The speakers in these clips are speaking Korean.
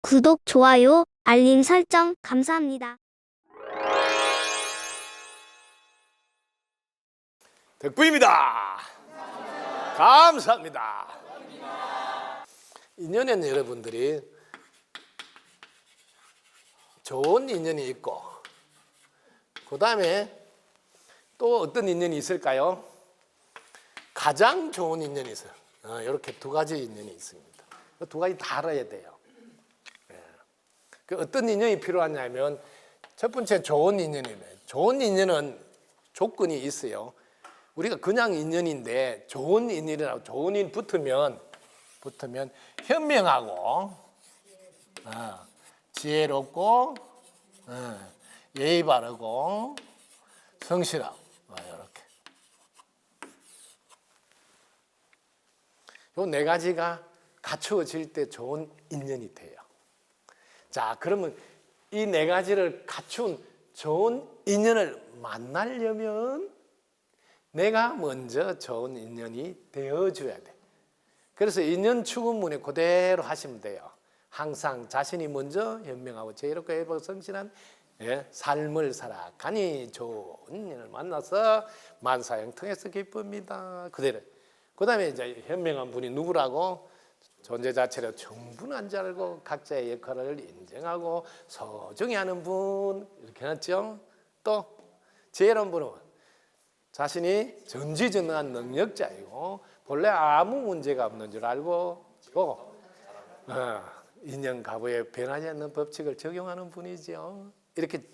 구독, 좋아요, 알림 설정 감사합니다. 덕분입니다. 감사합니다. 인연에는 여러분들이 좋은 인연이 있고, 그 다음에 또 어떤 인연이 있을까요? 가장 좋은 인연이 있어요. 이렇게 두 가지 인연이 있습니다. 그 두 가지 다 알아야 돼요. 그 어떤 인연이 필요하냐면, 첫 번째 좋은 인연이에요. 좋은 인연은 조건이 있어요. 우리가 그냥 인연인데 좋은 인연이라고 좋은 인 붙으면 현명하고 지혜롭고 예의 바르고 성실하고 이렇게 요 네 가지가 갖추어질 때 좋은 인연이 돼요. 자, 그러면 이 네 가지를 갖춘 좋은 인연을 만나려면 내가 먼저 좋은 인연이 되어줘야 돼. 그래서 인연 추구문에 그대로 하시면 돼요. 항상 자신이 먼저 현명하고 지혜롭고 예쁘고 성실한 삶을 살아가니 좋은 인연을 만나서 만사형통해서 기쁩니다. 그대로. 그 다음에 이제 현명한 분이 누구라고? 존재 자체로 충분한 줄 알고 각자의 역할을 인정하고 소중히 하는 분, 이렇게 해놨죠. 또 지혜로운 분은 자신이 전지전능한 능력자이고 본래 아무 문제가 없는 줄 알고 인연 가부에 변하지 않는 법칙을 적용하는 분이죠. 이렇게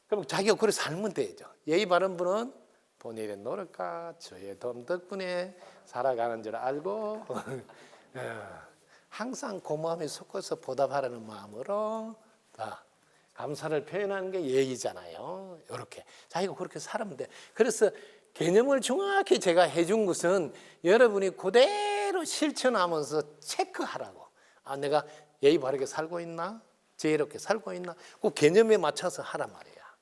그럼 자기가 그렇게 살면 되죠. 예의 바른 분은 본인의 노력과 주의 도움 덕분에 살아가는 줄 알고 항상 고마움에 섞어서 보답하려는 마음으로 감사를 표현하는 게 예의잖아요. 이렇게 자기가 그렇게 살면 돼. 그래서 개념을 정확히 제가 해준 것은 여러분이 그대로 실천하면서 체크하라고. 내가 예의 바르게 살고 있나? 지혜롭게 살고 있나? 그 개념에 맞춰서 하란 말이야.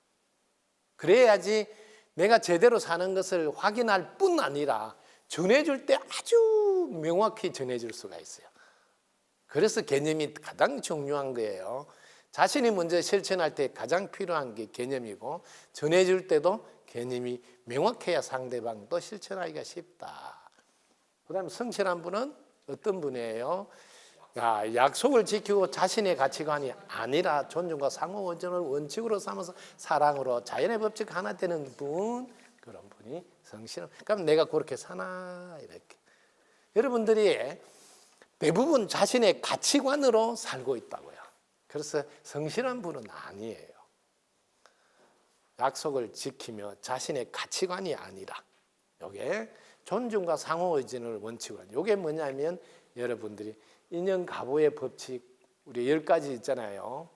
그래야지 내가 제대로 사는 것을 확인할 뿐 아니라 전해줄 때 아주 명확히 전해줄 수가 있어요. 그래서 개념이 가장 중요한 거예요. 자신이 먼저 실천할 때 가장 필요한 게 개념이고, 전해줄 때도 개념이 명확해야 상대방도 실천하기가 쉽다. 그 다음에 성실한 분은 어떤 분이에요? 약속을 지키고 자신의 가치관이 아니라 존중과 상호 의존을 원칙으로 삼아서 사랑으로 자연의 법칙 하나 되는 분, 그런 분이 성실한. 그럼 내가 그렇게 사나? 이렇게. 여러분들이 대부분 자신의 가치관으로 살고 있다고요. 그래서 성실한 분은 아니에요. 약속을 지키며 자신의 가치관이 아니라, 이게 존중과 상호 의존을 원칙으로. 이게 뭐냐면 여러분들이 인연 가보의 법칙, 우리 10가지 있잖아요.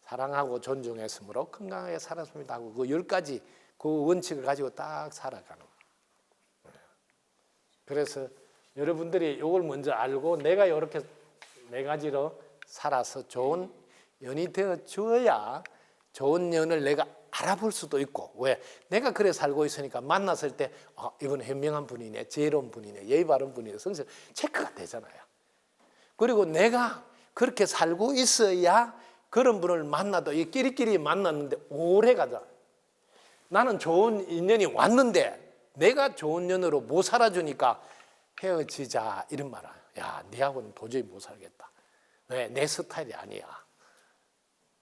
사랑하고 존중했으므로 건강하게 살았습니다 하고 그 10가지 그 원칙을 가지고 딱 살아가는 거예요. 그래서 여러분들이 이걸 먼저 알고 내가 이렇게 4가지로 살아서 좋은 연이 되어 주어야 좋은 연을 내가 알아볼 수도 있고. 왜? 내가 그래 살고 있으니까 만났을 때 이분 현명한 분이네, 지혜로운 분이네, 예의 바른 분이네, 성실 체크가 되잖아요. 그리고 내가 그렇게 살고 있어야 그런 분을 만나도 이 끼리끼리 만났는데 오래 가자. 나는 좋은 인연이 왔는데 내가 좋은 년으로 못 살아주니까 헤어지자 이런 말 해요. 야, 네하고는 도저히 못 살겠다. 왜? 내 스타일이 아니야.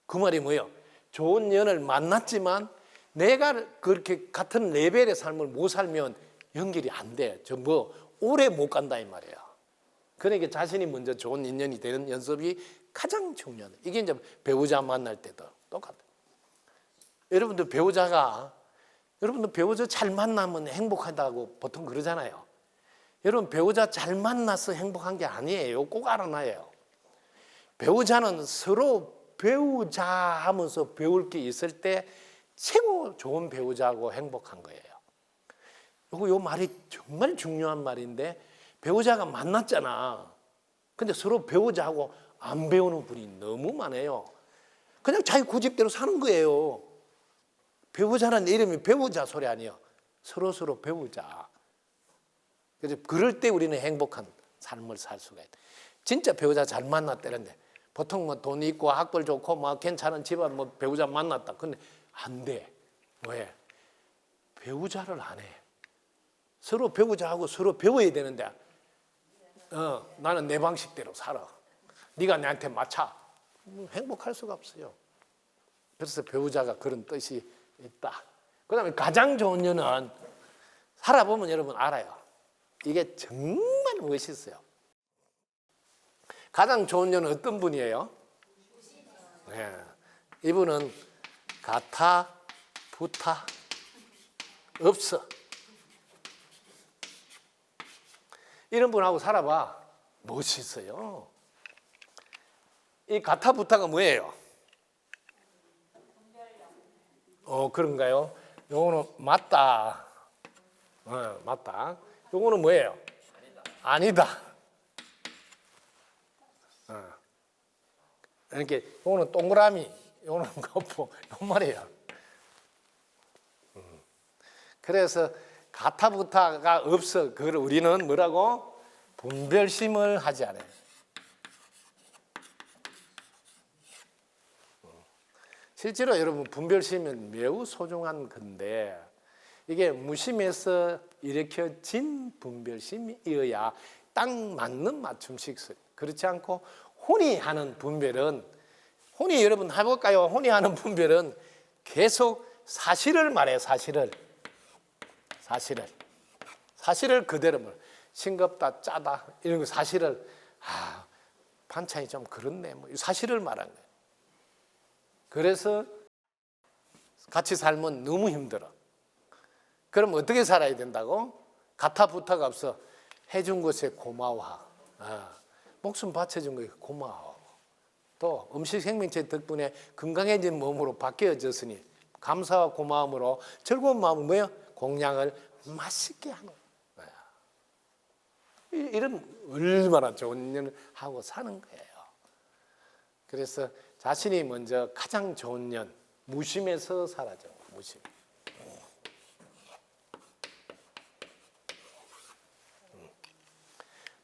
그 말이 뭐예요? 좋은 년을 만났지만 내가 그렇게 같은 레벨의 삶을 못 살면 연결이 안 돼. 오래 못 간다 이 말이에요. 그러니까 자신이 먼저 좋은 인연이 되는 연습이 가장 중요하다. 이게 이제 배우자 만날 때도 똑같아요. 여러분들 배우자 잘 만나면 행복하다고 보통 그러잖아요. 여러분 배우자 잘 만나서 행복한 게 아니에요. 꼭 알아놔요. 배우자는 서로 배우자 하면서 배울 게 있을 때 최고 좋은 배우자하고 행복한 거예요. 요 말이 정말 중요한 말인데, 배우자가 만났잖아. 근데 서로 배우자하고 안 배우는 분이 너무 많아요. 그냥 자기 고집대로 사는 거예요. 배우자는 이름이 배우자 소리 아니에요. 서로 배우자. 그래서 그럴 때 우리는 행복한 삶을 살 수가 있다. 진짜 배우자 잘 만났다는데 보통 뭐 돈 있고 학벌 좋고 뭐 괜찮은 집안 뭐 배우자 만났다. 근데 안 돼. 왜? 배우자를 안 해. 서로 배우자하고 서로 배워야 되는데 나는 내 방식대로 살아. 네가 나한테 맞춰. 행복할 수가 없어요. 그래서 배우자가 그런 뜻이 있다. 그 다음에 가장 좋은 년은 살아보면 여러분 알아요. 이게 정말 멋있어요. 가장 좋은 년은 어떤 분이에요? 네. 이분은 가타, 부타, 없어. 이런 분하고 살아봐. 멋있어요. 이 가타, 부타가 뭐예요? 그런가요? 요거는 맞다. 맞다. 요거는 뭐예요? 아니다. 이렇게 요거는 동그라미, 요거는 거푸, 요 말이에요. 그래서 가타부타가 없어. 그걸 우리는 뭐라고? 분별심을 하지 않아요. 실제로 여러분 분별심은 매우 소중한 건데 이게 무심에서 일으켜진 분별심이어야 딱 맞는 맞춤식. 그렇지 않고 혼이 하는 분별은 혼이 여러분 해볼까요? 혼이 하는 분별은 계속 사실을 말해요. 사실을 그대로 말. 싱겁다, 짜다 이런 거 사실을 반찬이 좀 그렇네. 뭐 사실을 말한 거예요. 그래서 같이 살면 너무 힘들어. 그럼 어떻게 살아야 된다고? 가타부타가 없어. 해준 것에 고마워. 목숨 바쳐준 거에 고마워. 또 음식 생명체 덕분에 건강해진 몸으로 바뀌어졌으니 감사와 고마움으로 즐거운 마음을 뭐예요? 공양을 맛있게 하는 거야. 이런 얼마나 좋은 년을 하고 사는 거예요. 그래서 자신이 먼저 가장 좋은 년, 무심에서 살아죠. 무심.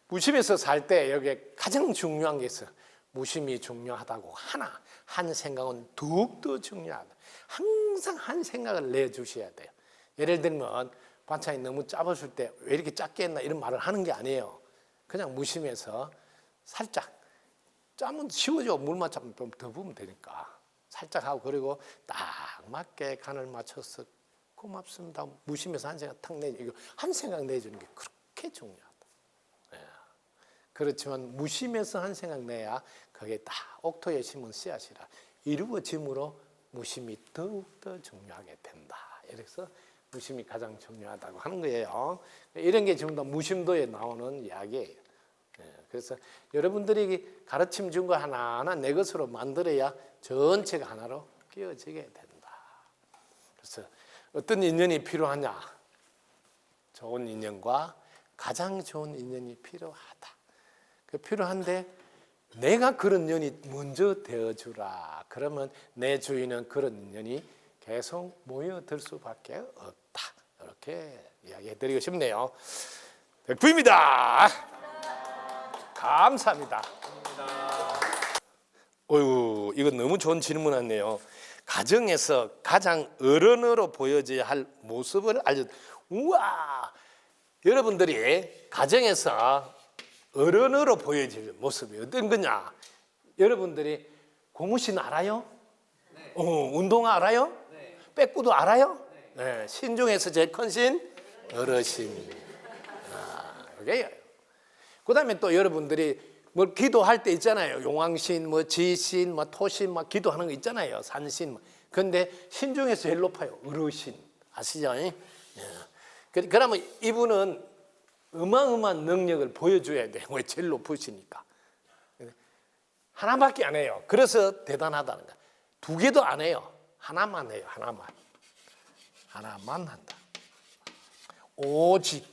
무심에서 살 때 여기에 가장 중요한 게 있어요. 무심이 중요하다고 하나, 한 생각은 더욱더 중요하다. 항상 한 생각을 내주셔야 돼요. 예를 들면 반찬이 너무 짜봤을 때 왜 이렇게 작게 했나 이런 말을 하는 게 아니에요. 그냥 무심해서 살짝 짜면 쉬워져. 물만 좀 더 부으면 되니까 살짝 하고 그리고 딱 맞게 간을 맞춰서 고맙습니다. 무심해서 한 생각 탁 내주. 이거 한 생각 내주는 게 그렇게 중요하다. 그렇지만 무심해서 한 생각 내야 그게 딱 옥토에 심은 씨앗이라 이루어짐으로 무심이 더욱더 중요하게 된다. 이래서 무심이 가장 중요하다고 하는 거예요. 이런 게 전부 다 무심도에 나오는 이야기예요. 그래서 여러분들이 가르침 준 거 하나하나 내 것으로 만들어야 전체가 하나로 끼어지게 된다. 그래서 어떤 인연이 필요하냐? 좋은 인연과 가장 좋은 인연이 필요하다. 필요한데 내가 그런 인연이 먼저 되어주라. 그러면 내 주위는 그런 인연이 계속 모여들 수밖에 없다. 이렇게 이야기해드리고 싶네요. 백부입니다. 감사합니다. 어휴, 이거 너무 좋은 질문이네요. 가정에서 가장 어른으로 보여져야 할 모습을 우와! 여러분들이 가정에서 어른으로 보여질 모습이 어떤 거냐? 여러분들이 고무신 알아요? 네. 운동화 알아요? 네. 빼꾸도 알아요? 네. 신 중에서 제일 큰 신? 어르신. 이게. 그 다음에 또 여러분들이 뭐 기도할 때 있잖아요. 용왕신, 뭐 지신, 뭐 토신, 막 기도하는 거 있잖아요. 산신. 근데 신 중에서 제일 높아요. 어르신. 아시죠? 그러면 이분은 어마어마한 능력을 보여줘야 돼요. 왜 제일 높으시니까. 하나밖에 안 해요. 그래서 대단하다는 거야. 두 개도 안 해요. 하나만 해요. 하나만 한다. 오직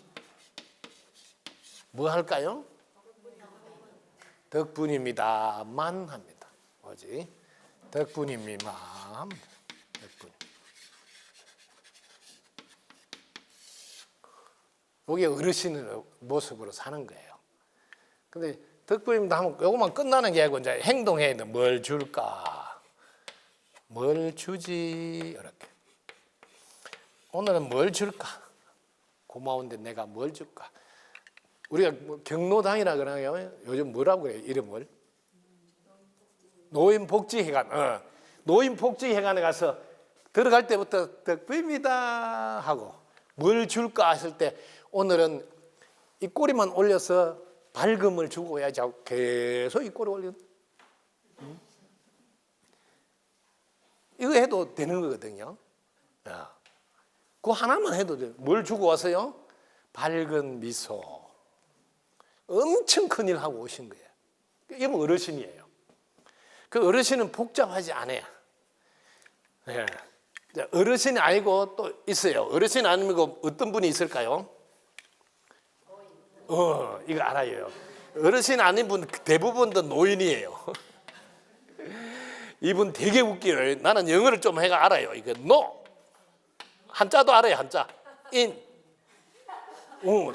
뭐 할까요? 덕분입니다만 합니다. 오직 덕분입니다만. 덕분. 이게 어르신의 모습으로 사는 거예요. 근데 덕분입니다 하면 요것만 끝나는 게 아니고 이제 행동해야 돼. 뭘 줄까? 뭘 주지? 이렇게. 오늘은 뭘 줄까? 고마운데 내가 뭘 줄까? 우리가 뭐 경로당이라 그러나요? 요즘 뭐라고 그래요? 이름을? 노인복지회관. 노인복지회관에 가서 들어갈 때부터 덕분입니다 하고 뭘 줄까 했을 때 오늘은 이 꼬리만 올려서 밝음을 주고 해야지 하고 계속 이 꼬리 올려. 이거 해도 되는 거거든요. 그거 하나만 해도 돼요. 뭘 주고 왔어요? 밝은 미소. 엄청 큰일 하고 오신 거예요. 이건 어르신이에요. 그 어르신은 복잡하지 않아요. 네. 어르신이 아니고 또 있어요. 어르신 아니고 어떤 분이 있을까요? 이거 알아요. 어르신 아닌 분 대부분 다 노인이에요. 이분 되게 웃겨요. 나는 영어를 좀 해가 알아요. 이거 no 한자도 알아요. 한자 in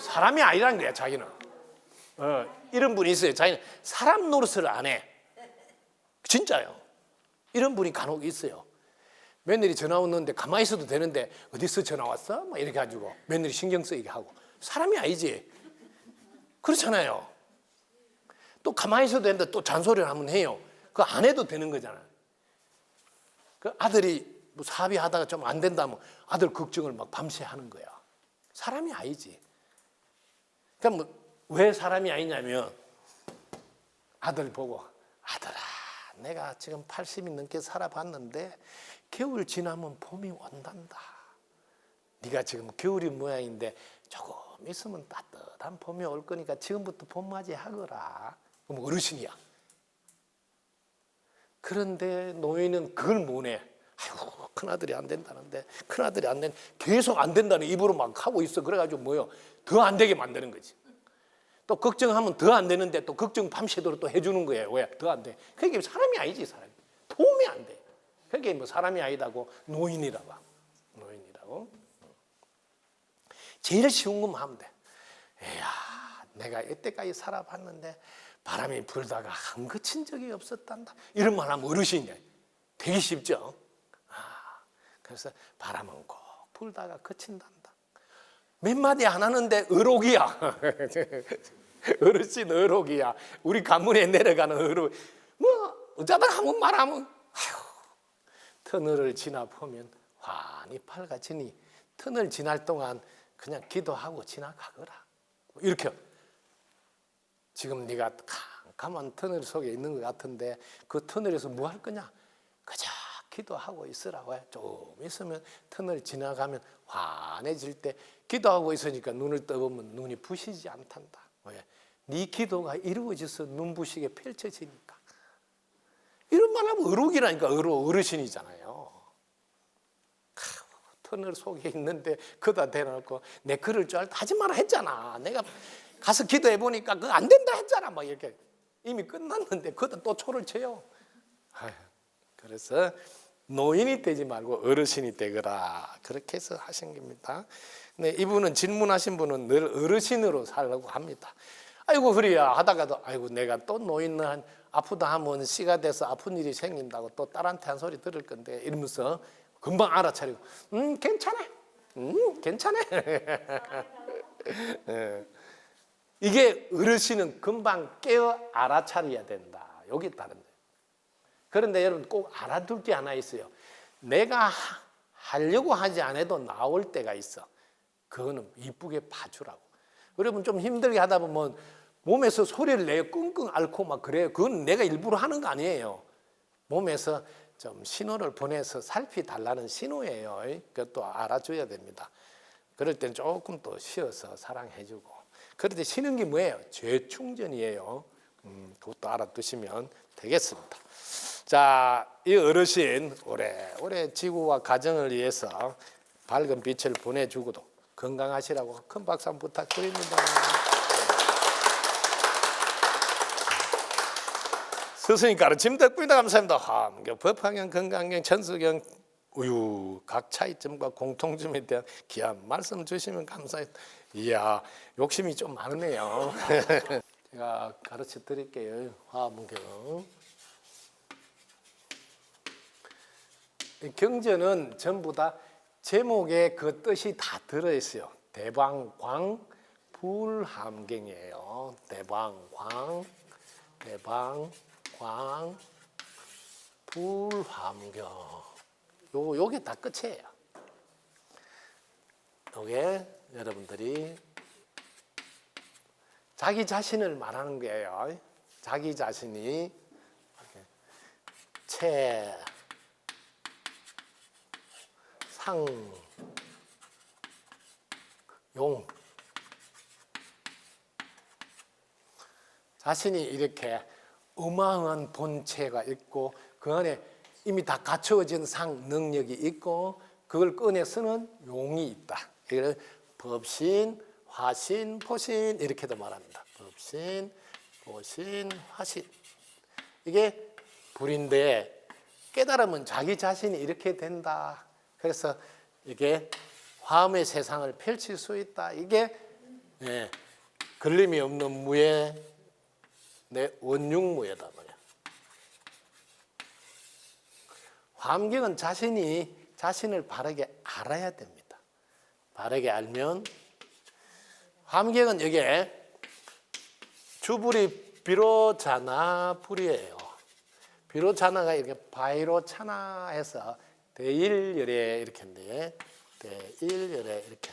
사람이 아니라는 거야. 자기는 이런 분이 있어요. 자기는 사람 노릇을 안 해. 진짜요. 이런 분이 간혹 있어요. 며느리 전화 왔는데 가만히 있어도 되는데 어디서 전화 왔어? 막 이렇게 가지고 며느리 신경 쓰이게 하고. 사람이 아니지. 그렇잖아요. 또 가만히 있어도 되는데 또 잔소리를 하면 해요. 그거 안 해도 되는 거잖아요. 그 아들이 뭐 사업이 하다가 좀 안 된다면 아들 걱정을 막 밤새 하는 거야. 사람이 아니지. 그러니까 뭐 왜 사람이 아니냐면 아들 보고 아들아 내가 지금 80이 넘게 살아봤는데 겨울 지나면 봄이 온단다. 네가 지금 겨울이 모양인데 조금 있으면 따뜻한 봄이 올 거니까 지금부터 봄맞이 하거라. 그럼 어르신이야. 그런데 노인은 그걸 못 해. 아이고 큰아들이 안 된다는데 큰아들이 안 된 계속 안 된다는 입으로 막 하고 있어. 그래가지고 뭐요? 더 안 되게 만드는 거지. 또 걱정하면 더 안 되는데 또 걱정 밤새도록 또 해주는 거예요. 왜? 더 안 돼. 그게 사람이 아니지 사람이. 도움이 안 돼. 그게 뭐 사람이 아니다고 노인이라고. 노인이라고. 제일 쉬운 것만 하면 돼. 이야 내가 이때까지 살아봤는데 바람이 불다가 한 그친 적이 없었단다. 이런 말 하면 어르신이야. 되게 쉽죠. 그래서 바람은 꼭 불다가 그친단다. 몇 마디 안 하는데 어록이야. 어르신 어록이야. 우리 가문에 내려가는 어록. 뭐 어쩌다 한번 말하면 아휴, 터널을 지나 보면 환히 밝아지니 터널 지날 동안 그냥 기도하고 지나가거라. 이렇게. 지금 네가 캄캄한 터널 속에 있는 것 같은데 그 터널에서 뭐 할 거냐? 그저 기도하고 있으라고 해. 좀 있으면 터널 지나가면 환해질 때 기도하고 있으니까 눈을 떠보면 눈이 부시지 않단다. 왜? 네 기도가 이루어져서 눈부시게 펼쳐지니까. 이런 말 하면 어록이라니까. 어르신이잖아요. 터널 속에 있는데 그다 대놓고 내 그럴 줄 알고 하지 마라 했잖아. 내가 가서 기도해 보니까 그거 안 된다 했잖아. 막 이렇게 이미 끝났는데 그다 또 초를 쳐요. 그래서 노인이 되지 말고 어르신이 되거라. 그렇게 해서 하신 겁니다. 근데 이분은 질문하신 분은 늘 어르신으로 살려고 합니다. 아이고 그래야 하다가도 아이고 내가 또 노인은 아프다 하면 씨가 돼서 아픈 일이 생긴다고 또 딸한테 한 소리 들을 건데 이러면서 금방 알아차리고 괜찮아. 괜찮아. 이게 어르신은 금방 깨어 알아차려야 된다. 여기 다른데. 그런데 여러분 꼭 알아둘 게 하나 있어요. 내가 하려고 하지 않아도 나올 때가 있어. 그거는 이쁘게 봐주라고. 여러분 좀 힘들게 하다 보면 몸에서 소리를 내요. 끙끙 앓고 막 그래요. 그건 내가 일부러 하는 거 아니에요. 몸에서 좀 신호를 보내서 살피달라는 신호예요. 그것도 알아줘야 됩니다. 그럴 땐 조금 또 쉬어서 사랑해주고. 그럴 때 쉬는 게 뭐예요? 죄충전이에요. 그것도 알아두시면 되겠습니다. 자, 이 어르신 오래오래 지구와 가정을 위해서 밝은 빛을 보내주고도 건강하시라고 큰 박수 한번 부탁드립니다. 스승님 가르침 덕분이다. 감사합니다. 함경, 법화경, 건강경, 천수경, 우유 각 차이점과 공통점에 대한 귀한 말씀 주시면 감사해요. 이야 욕심이 좀 많으네요. 제가 가르쳐 드릴게요. 화엄경. 경전은 전부 다 제목에 그 뜻이 다 들어있어요. 대방광 불함경이에요. 대방광 불함경. 요게 다 끝이에요. 요게 여러분들이 자기 자신을 말하는 거예요. 자기 자신이 용 자신이 이렇게 어마어마한 본체가 있고 그 안에 이미 다 갖추어진 상 능력이 있고 그걸 꺼내 쓰는 용이 있다. 이걸 법신, 화신, 포신 이렇게도 말합니다. 법신, 포신, 화신. 이게 불인데 깨달으면 자기 자신이 이렇게 된다. 그래서 이게 화엄의 세상을 펼칠 수 있다. 이게 걸림이 없는 무예, 내 원흉무예다 말이야. 화엄경은 자신이 자신을 바르게 알아야 됩니다. 바르게 알면 화엄경은 이게 주불이 비로자나 불이에요. 비로자나가 이렇게 바이로차나 해서 대일열에 이렇게 했는데 대일열에 이렇게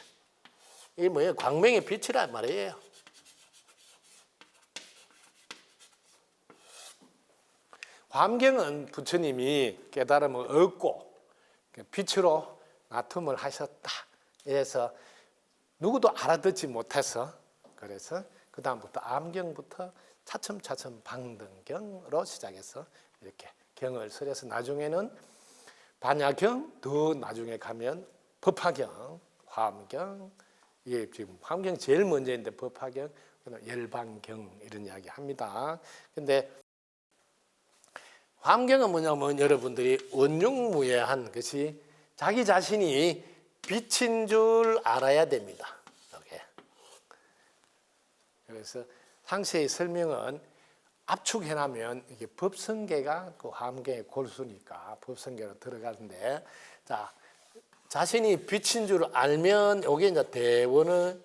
이게 뭐예요? 광명의 빛이란 말이에요. 화엄경은 부처님이 깨달음을 얻고 빛으로 나툼을 하셨다. 이래서 누구도 알아듣지 못해서 그래서 그 다음부터 암경부터 차츰차츰 방등경으로 시작해서 이렇게 경을 설해서 나중에는 반야경, 더 나중에 가면 법화경, 화엄경, 이게 지금 화엄경 제일 먼저인데 법화경, 열반경 이런 이야기 합니다. 근데 화엄경은 뭐냐면 여러분들이 원흉무예한 것이 자기 자신이 빛인 줄 알아야 됩니다. 이렇게. 그래서 상세히 설명은 압축해놓으면 이게 법성계가 그 화엄경의 골수니까 법성계로 들어가는데, 자 자신이 빛인 줄 알면 여기 이제 대원이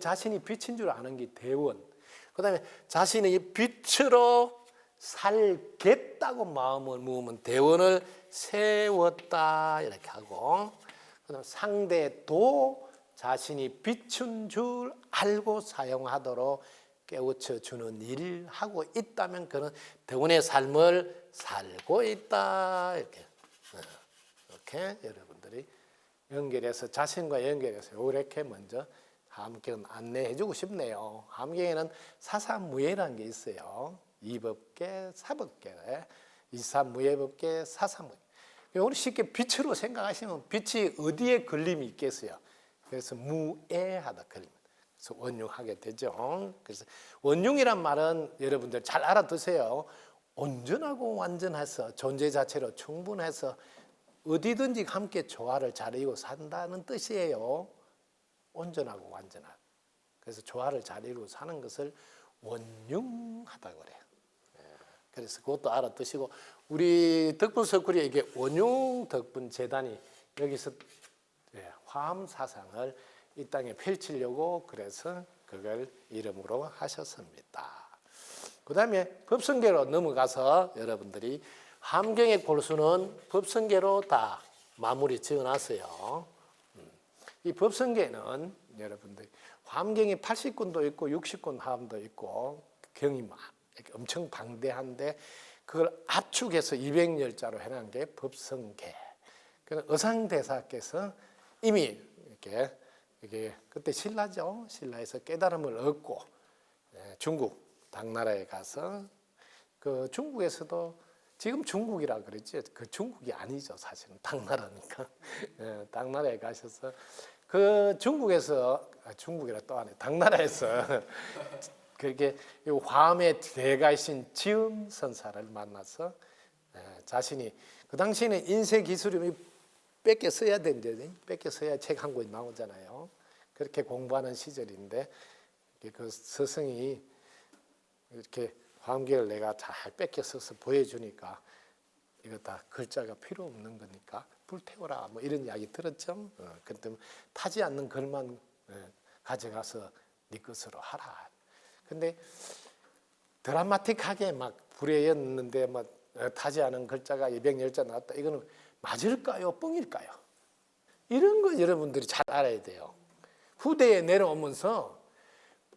자신이 빛인 줄 아는 게 대원. 그다음에 자신이 빛으로 살겠다고 마음을 먹으면 대원을 세웠다 이렇게 하고, 그다음 상대도 자신이 빛인 줄 알고 사용하도록 깨우쳐 주는 일을 하고 있다면 그는 대원의 삶을 살고 있다 이렇게 여러분들이 연결해서 자신과 연결해서 이렇게 먼저 화엄경은 안내해주고 싶네요. 화엄경에는 사사무예라는 게 있어요. 이법계, 사법계, 이사무예법계, 사사무예. 우리 쉽게 빛으로 생각하시면 빛이 어디에 걸림이 있겠어요? 그래서 무애하다 걸림. 그래서 원흉하게 되죠. 그래서 원흉이란 말은 여러분들 잘 알아두세요. 온전하고 완전해서 존재 자체로 충분해서 어디든지 함께 조화를 잘 이루고 산다는 뜻이에요. 온전하고 완전한. 그래서 조화를 잘 이루고 사는 것을 원흉하다고 그래요. 그래서 그것도 알아두시고, 우리 덕분석구리에 이게 원흉 덕분 재단이 여기서 화엄 사상을 이 땅에 펼치려고 그래서 그걸 이름으로 하셨습니다. 그 다음에 법성계로 넘어가서 여러분들이 화엄경의 골수는 법성계로 다 마무리 지어놨어요. 이 법성계는 여러분들 화엄경이 80권도 있고 60권 화엄도 있고 경이 엄청 방대한데 그걸 압축해서 200열자로 해놓은 게 법성계. 의상대사께서 이미 이게 그때 신라죠. 신라에서 깨달음을 얻고 중국 당나라에 가서 그 중국에서도 지금 중국이라 그랬지 그 중국이 아니죠. 사실은 당나라니까. 당나라에 가셔서 그 중국에서 중국이라 또 하네. 당나라에서 그렇게 화엄의 대가이신 지음선사를 만나서 자신이 그 당시에는 인쇄 기술이 뺏겨 써야 되는데 뺏겨 써야 책 한 권이 나오잖아요. 그렇게 공부하는 시절인데 그 스승이 이렇게 화엄경을 내가 잘 뺏겨 써서 보여주니까 이거 다 글자가 필요 없는 거니까 불태워라 뭐 이런 이야기 들었죠. 그때 타지 않는 글만 가져가서 네 것으로 하라. 근데 드라마틱하게 막 불에 였는데 뭐 타지 않은 글자가 210자 나왔다. 이거는 맞을까요? 뻥일까요? 이런 거 여러분들이 잘 알아야 돼요. 후대에 내려오면서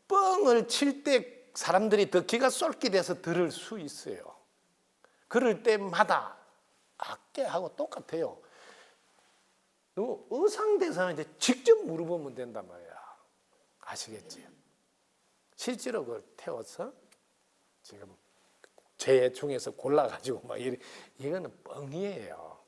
뻥을 칠 때 사람들이 더 기가 쏠게 돼서 들을 수 있어요. 그럴 때마다 악계하고 똑같아요. 의상대사한테 직접 물어보면 된단 말이야. 아시겠지? 실제로 그걸 태워서 지금 제 중에서 골라가지고 막 이거는 뻥이에요.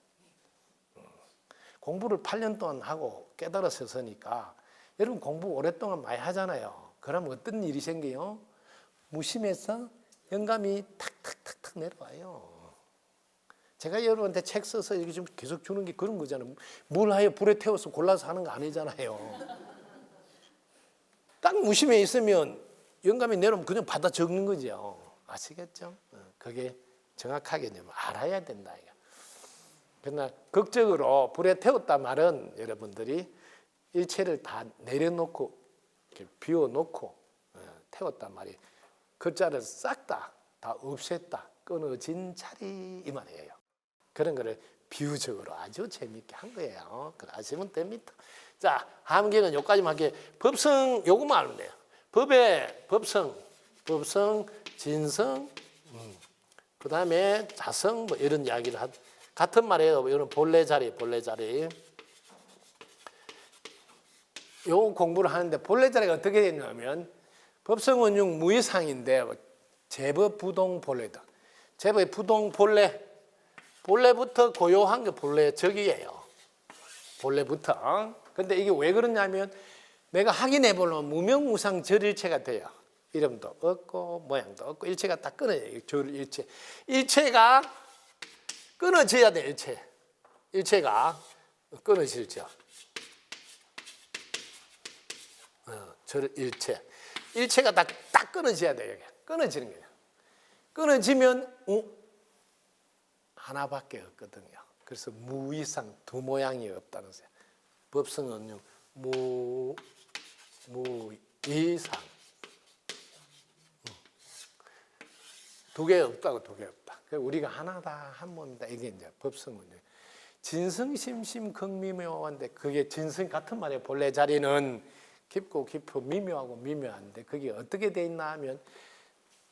공부를 8년 동안 하고 깨달았으니까 여러분 공부 오랫동안 많이 하잖아요. 그럼 어떤 일이 생겨요? 무심해서 영감이 탁탁탁탁 내려와요. 제가 여러분한테 책 써서 이렇게 좀 계속 주는 게 그런 거잖아요. 뭘 하여 불에 태워서 골라서 하는 거 아니잖아요. 딱 무심해 있으면 영감이 내려오면 그냥 받아 적는 거죠. 아시겠죠? 그게 정확하게 알아야 된다. 그러나 극적으로 불에 태웠단 말은 여러분들이 일체를 다 내려놓고 이렇게 비워놓고 태웠단 말이 글자를 싹 다 없앴다. 끊어진 자리 이 말이에요. 그런 거를 비유적으로 아주 재미있게 한 거예요. 그걸 아시면 됩니다. 자, 함경은 여기까지만 할게요. 법성 요거만 알면 돼요. 법의 법성, 진성, 그 다음에 자성 뭐 이런 이야기를 같은 말이에요. 이런 본래 자리. 요 공부를 하는데 본래 자리가 어떻게 되냐면 법성원용 무의상인데 제법 부동 본래다. 제법의 부동 본래부터 고요한 게 본래 적이에요. 본래부터. 근데 이게 왜 그러냐면 내가 확인해 보려면 무명무상 절일체가 돼요. 이름도 없고 모양도 없고 일체가 다 끊어져요. 절일체. 일체가 끊어져야 돼. 일체가 끊어지죠. 절일체. 일체가 딱 끊어져야 돼요. 끊어지는 거예요. 끊어지면 하나밖에 없거든요. 그래서 무이상 두 모양이 없다는 거예요. 법성은 무이상 두 개 없다고 두 개 없다. 우리가 하나다 한 몸이다. 이게 이제 법성은 진성심심 극미묘한데 그게 진성 같은 말이에요. 본래 자리는 깊고 미묘하고 미묘한데 그게 어떻게 돼 있나 하면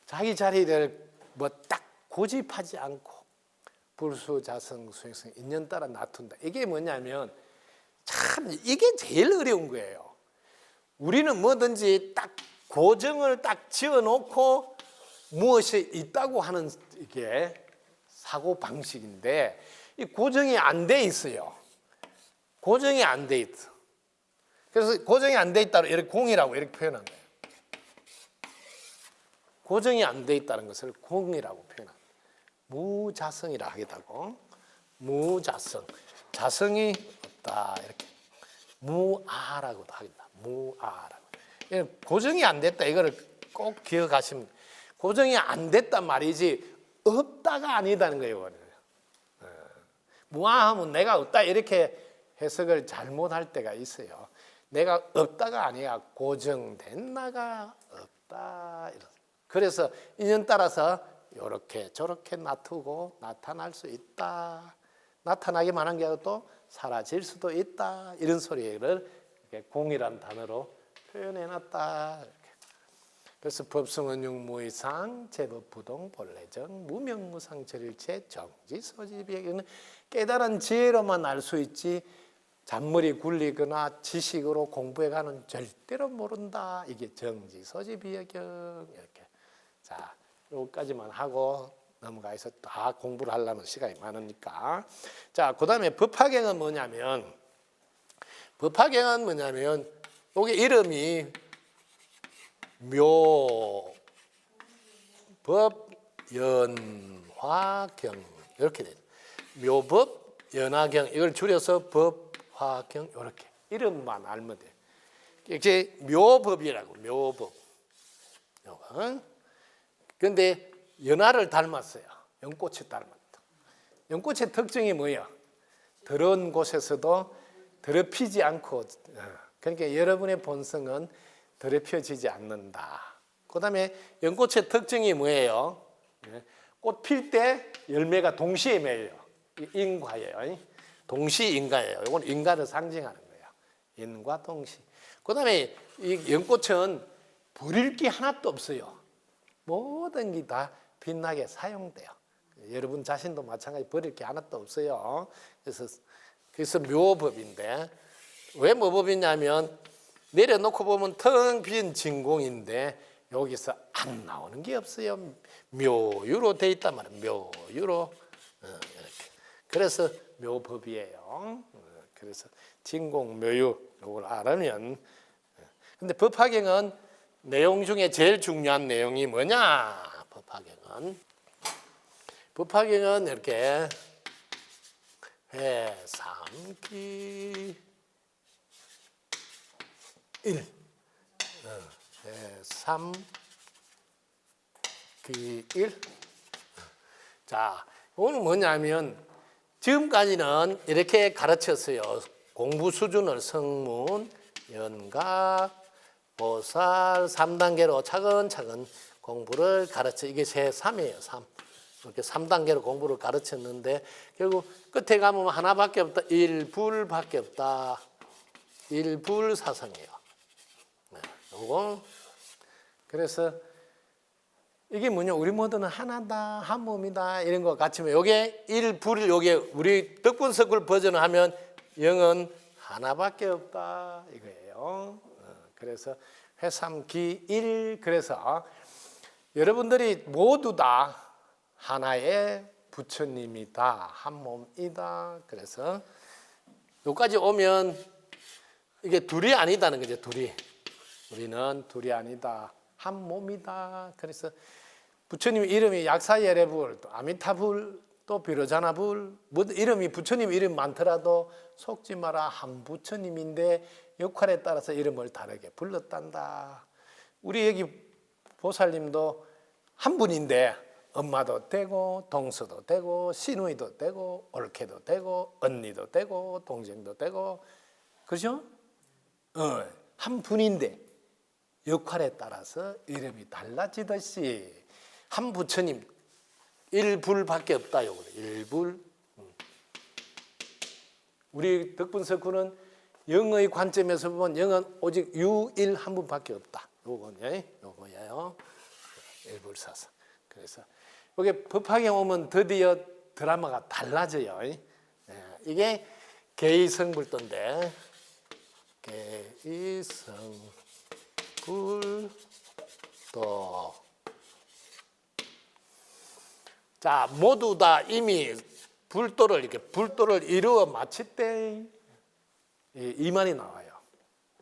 자기 자리를 뭐 딱 고집하지 않고 불수자성 수행성 인연 따라 놔둔다. 이게 뭐냐면 참 이게 제일 어려운 거예요. 우리는 뭐든지 딱 고정을 딱 지어놓고 무엇이 있다고 하는 이게 사고 방식인데 이 고정이 안 돼 있어요. 고정이 안 돼 있어. 그래서 고정이 안 돼 있다고 이렇게 공이라고 이렇게 표현한 거예요. 고정이 안 돼 있다는 것을 공이라고 표현합니다. 무자성이라 하기도 하고 무자성, 자성이 없다 이렇게 무아라고도 하기도 합니다. 무아라고. 고정이 안 됐다 이거를 꼭 기억하시면 고정이 안 됐단 말이지 없다가 아니다는 거예요. 무아하면 내가 없다 이렇게 해석을 잘못할 때가 있어요. 내가 없다가 아니야 고정된 나가 없다. 그래서 인연 따라서 이렇게 저렇게 놔두고 나타날 수 있다. 나타나기만 한 게 아니고 또 사라질 수도 있다. 이런 소리를 공이란 단어로 표현해놨다. 그래서 법성은용 무의상 제법부동 본래정 무명무상 절일체 정지소집이에는 깨달은 지혜로만 알 수 있지 잔머리 굴리거나 지식으로 공부해가는 절대로 모른다. 이게 정지소집이경 이렇게. 자, 여기까지만 하고 넘어가서 다 공부를 하려면 시간이 많으니까. 자, 그 다음에 법화경은 뭐냐면 여기 이름이 묘법연화경 이렇게 돼요. 묘법연화경 이걸 줄여서 법화경 이렇게 이름만 알면 돼요. 이게 묘법이라고 묘법. 그런데 연화를 닮았어요. 연꽃이 닮았다. 연꽃의 특징이 뭐예요? 더러운 곳에서도 더럽히지 않고, 그러니까 여러분의 본성은 더럽혀지지 않는다. 그 다음에 연꽃의 특징이 뭐예요? 꽃 필 때 열매가 동시에 맺어요. 인과예요. 동시인과예요. 이건 인과를 상징하는 거예요. 인과 동시. 그 다음에 이 연꽃은 버릴 게 하나도 없어요. 모든 게 다 빛나게 사용돼요. 여러분 자신도 마찬가지 버릴 게 하나도 없어요. 그래서 묘법인데, 왜 묘법이냐면 내려놓고 보면 텅 빈 진공인데 여기서 안 나오는 게 없어요. 묘유로 돼 있단 말이에요. 묘유로. 이렇게. 그래서 묘법이에요. 그래서 진공 묘유 이걸 알으면. 근데 법화경은 내용 중에 제일 중요한 내용이 뭐냐? 법화경은 이렇게 해삼기 1 해삼기 1. 자, 이거는 뭐냐면 지금까지는 이렇게 가르쳤어요. 공부 수준을 성문, 연각, 보살 3단계로 차근차근 공부를 가르쳐. 이게 제3이에요. 3. 이렇게 3단계로 공부를 가르쳤는데 결국 끝에 가면 하나밖에 없다. 일불밖에 없다. 일불사성이에요. 요거. 그래서 이게 뭐냐? 우리 모두는 하나다, 한 몸이다 이런 거 같지만 요게 일불, 요게 우리 덕분석을 버전을 하면 영은 하나밖에 없다 이거예요. 그래서 회삼기 1. 그래서 여러분들이 모두 다 하나의 부처님이다, 한 몸이다. 그래서 여기까지 오면 이게 둘이 아니다는 거죠. 둘이. 우리는 둘이 아니다, 한 몸이다. 그래서 부처님 이름이 약사예레불, 또 아미타불, 또 비로자나불, 뭐 이름이 부처님 이름 많더라도 속지 마라, 한 부처님인데 역할에 따라서 이름을 다르게 불렀단다. 우리 여기 보살님도 한 분인데 엄마도 되고 동서도 되고 시누이도 되고 올케도 되고 언니도 되고 동생도 되고, 그렇죠? 한 분인데 역할에 따라서 이름이 달라지듯이 한 부처님 일불밖에 없다. 요거 일불. 우리 덕분석구는 영의 관점에서 보면 영은 오직 유일 한 분밖에 없다. 요거예요. 일불사상. 그래서 여기 법화경 오면 드디어 드라마가 달라져요. 이게 개의성불도인데, 개의성불도. 자, 모두 다 이미 불도를 이루어 마칠 때 이 말이 나와요.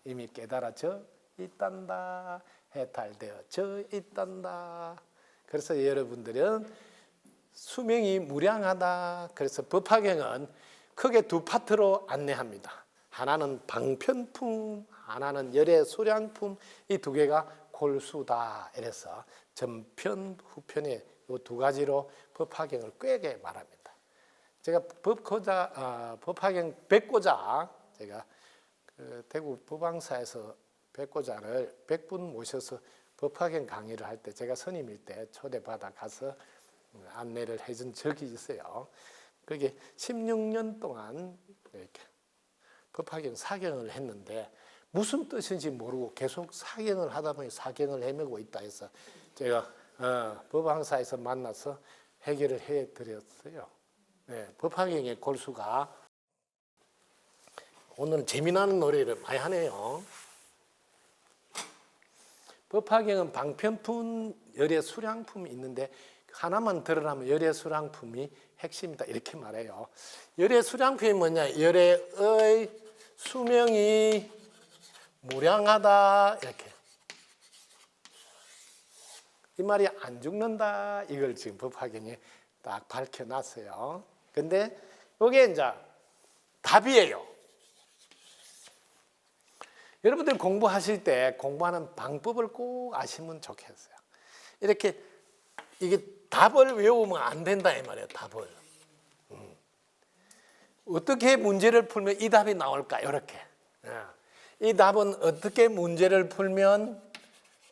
이미 깨달아져 있단다, 해탈되어져 있단다. 그래서 여러분들은 수명이 무량하다. 그래서 법화경은 크게 두 파트로 안내합니다. 하나는 방편품, 하나는 열애수량품. 이 두 개가 골수다. 이래서 전편, 후편에 이 두 가지로 법화경을 꿰게 말합니다. 제가 법화경 백고자, 제가 그 대구 법왕사에서 백고자를 100분 모셔서 법화경 강의를 할 때 제가 선임일 때 초대받아 가서 안내를 해준 적이 있어요. 그게 16년 동안 이렇게 법화경 사경을 했는데 무슨 뜻인지 모르고 계속 사경을 하다 보니 사경을 헤매고 있다 해서 제가 법왕사에서 만나서 해결을 해드렸어요. 네, 법화경의 골수가 오늘은 재미나는 노래를 많이 하네요. 법화경은 방편품, 열애수량품이 있는데 하나만 들으라면 열애수량품이 핵심이다 이렇게 말해요. 열애수량품이 뭐냐? 열애의 수명이 무량하다 이렇게. 이 말이 안 죽는다 이걸 지금 법화경에 딱 밝혀놨어요. 근데 이게 이제 답이에요. 여러분들 공부하실 때 공부하는 방법을 꼭 아시면 좋겠어요. 이렇게 이게 답을 외우면 안 된다 이 말이에요. 답을 어떻게 문제를 풀면 이 답이 나올까 이렇게. 이 답은 어떻게 문제를 풀면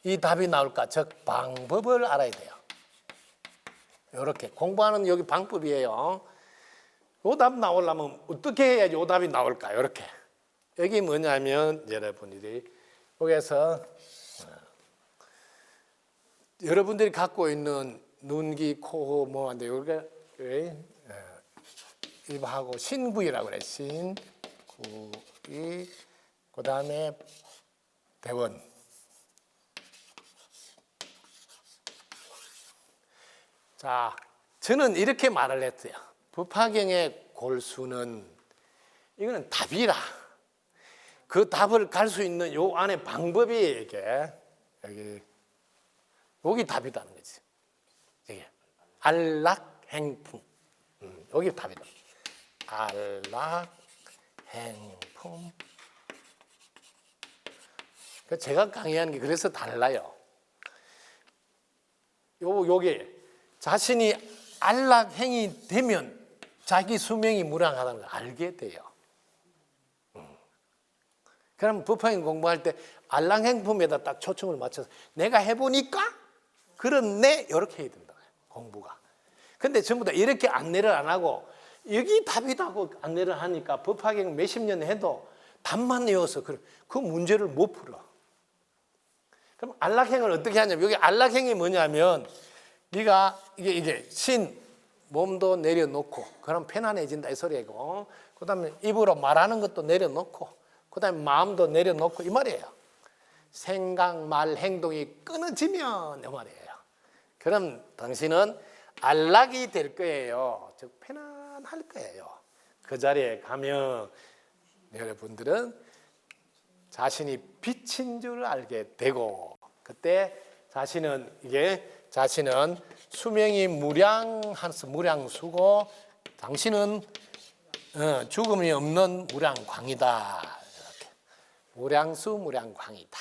이 답이 나올까 즉 방법을 알아야 돼요. 이렇게 공부하는 여기 방법이에요. 이 답 나오려면 어떻게 해야지 이 답이 나올까 이렇게. 여기 뭐냐면 여러분들이 여기서 여러분들이 갖고 있는 눈, 귀, 코, 뭐 한데 여기가 입하고 신구이라고 그래. 신구이. 그다음에 대원. 자, 저는 이렇게 말을 했어요. 법화경의 골수는 이거는 답이라. 그 답을 갈 수 있는 요 안에 방법이 이게 여기 답이라는 거지. 이게 안락행품. 여기 답이다. 안락행품. 제가 강의하는 게 그래서 달라요. 요게 자신이 안락행이 되면 자기 수명이 무량하다는 걸 알게 돼요. 그럼 법화경 공부할 때 안락행품에다 딱 초점을 맞춰서 내가 해보니까 그렇네 이렇게 해야 된다. 공부가. 근데 전부 다 이렇게 안내를 안 하고 여기 답이라고 안내를 하니까 법화경 몇십 년 해도 답만 외워서 그 문제를 못 풀어. 그럼 안락행을 어떻게 하냐면 여기 안락행이 뭐냐면 네가 이게 신 몸도 내려놓고 그럼 편안해진다 이 소리고 그다음에 입으로 말하는 것도 내려놓고 그다음에 마음도 내려놓고 이 말이에요. 생각, 말, 행동이 끊어지면 이 말이에요. 그럼 당신은 안락이 될 거예요. 즉 편안할 거예요. 그 자리에 가면 여러분들은 자신이 빛인 줄 알게 되고 그때 자신은 수명이 무량수고 당신은 죽음이 없는 무량광이다. 이렇게 무량수 무량광이다.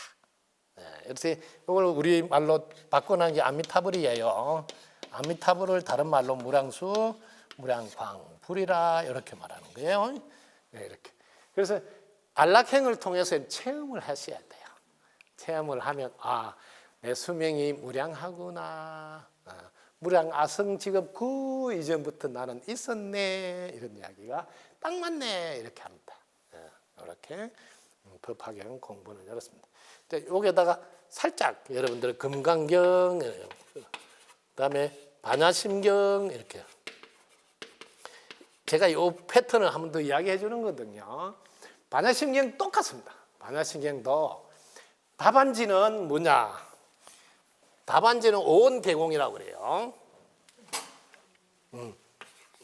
그래서 이걸 우리 말로 바꿔놓은 게 아미타불이에요. 아미타불을 다른 말로 무량수 무량광 불이라 이렇게 말하는 거예요. 이렇게. 그래서 안락행을 통해서 체험을 하셔야 돼요. 체험을 하면 내 수명이 무량하구나. 무량아성직업 그 이전부터 나는 있었네. 이런 이야기가 딱 맞네. 이렇게 합니다. 이렇게 법화경 공부는 이렇습니다. 여기다가 살짝 여러분들 금강경, 그다음에 반야심경 이렇게 제가 이 패턴을 한 번 더 이야기해 주는 거거든요. 반야심경 똑같습니다. 반야심경도 답안지는 뭐냐? 답안지는 오온계공이라고 그래요.